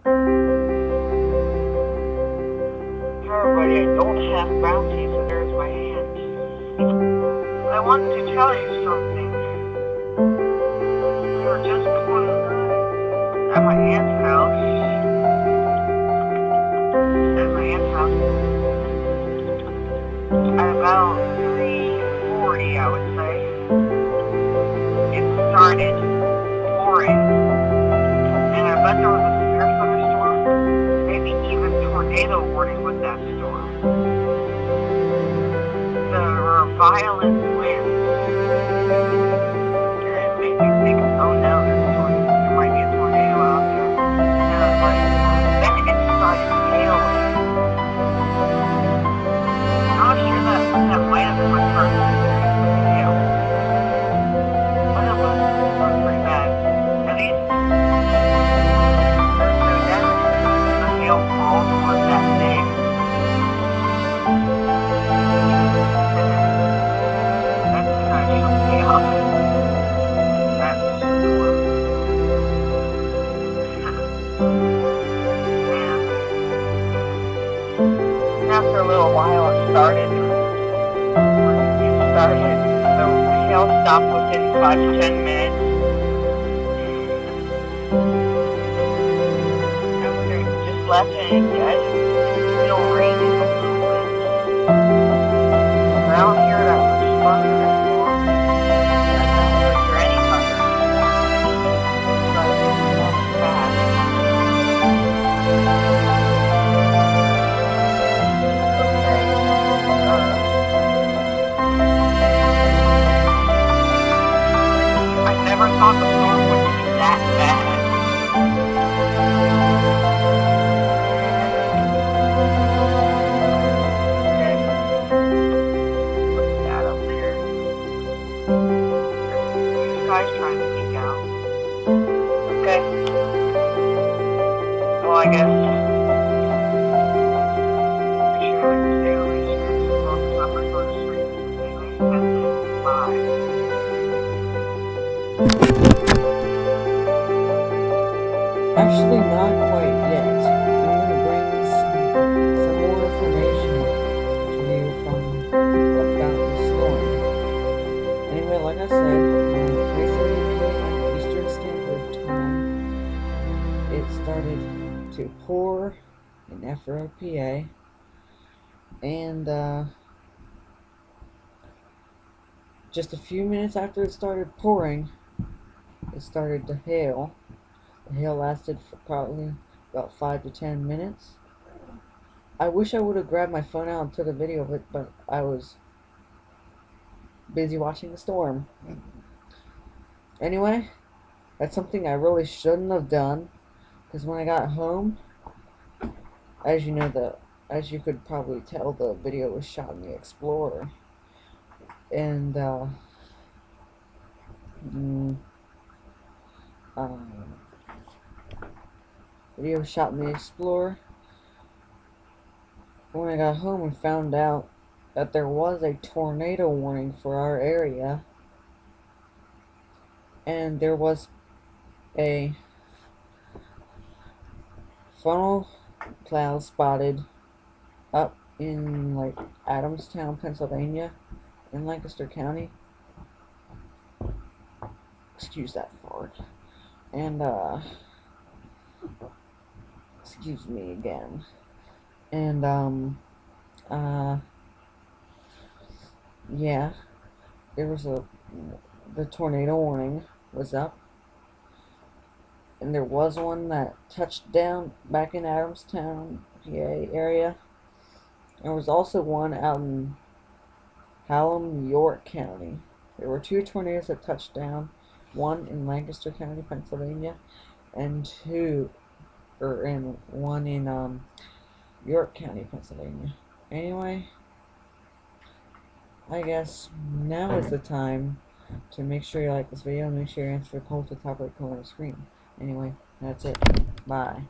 Everybody, I don't have bounty, so there's my hand. I want to tell you something. We were just at my aunt's house. At about 3:40, I would say. It started pouring. And I bet there was a severe thunderstorm, maybe even tornado warning with that storm. There were violent winds. And it made me think, oh no, there might be a tornado out there. And I was like, then it started hailing. I'm not sure that might have been my first hail. But it was pretty bad. At least there's no damage. The hail falls was that big. That's kind of shook me up. That storm. And after a little while it started. The hail stopped within 5 to 10 minutes. And we just left it and it's still raining a little bit. Around here that was further than more. I don't really hear any thunder. So I think it's not bad. I never thought the storm would be that bad. Okay. Put that up there. This guy's trying to peek out. Okay. Well, I guess. Make sure I can stay over here as long as I'm not going to sleep. Anyway, that's it. Bye. Actually, not quite yet. I'm going to bring some more information to you about the storm. Anyway, like I said, around 3:30 p.m. Eastern Standard Time, it started to pour in FRPA, and just a few minutes after it started pouring, it started to hail. The hail lasted for probably about 5 to 10 minutes. I wish I would have grabbed my phone out and took a video of it, but I was busy watching the storm. Anyway, that's something I really shouldn't have done, because when I got home, as you you could probably tell, the video was shot in the Explorer, and video was shot in the Explorer. When I got home and found out that there was a tornado warning for our area, and there was a funnel cloud spotted up in like Adamstown, Pennsylvania, in Lancaster County. Excuse that fart. And excuse me again. And yeah, there was the tornado warning was up, and there was one that touched down back in Adamstown, PA area. There was also one out in Hallam, York County. There were 2 tornadoes that touched down, one in Lancaster County, Pennsylvania, and one in York County, Pennsylvania. Anyway, I guess now is the time to make sure you like this video and make sure you answer the poll at the top right corner of the screen. Anyway, that's it. Bye.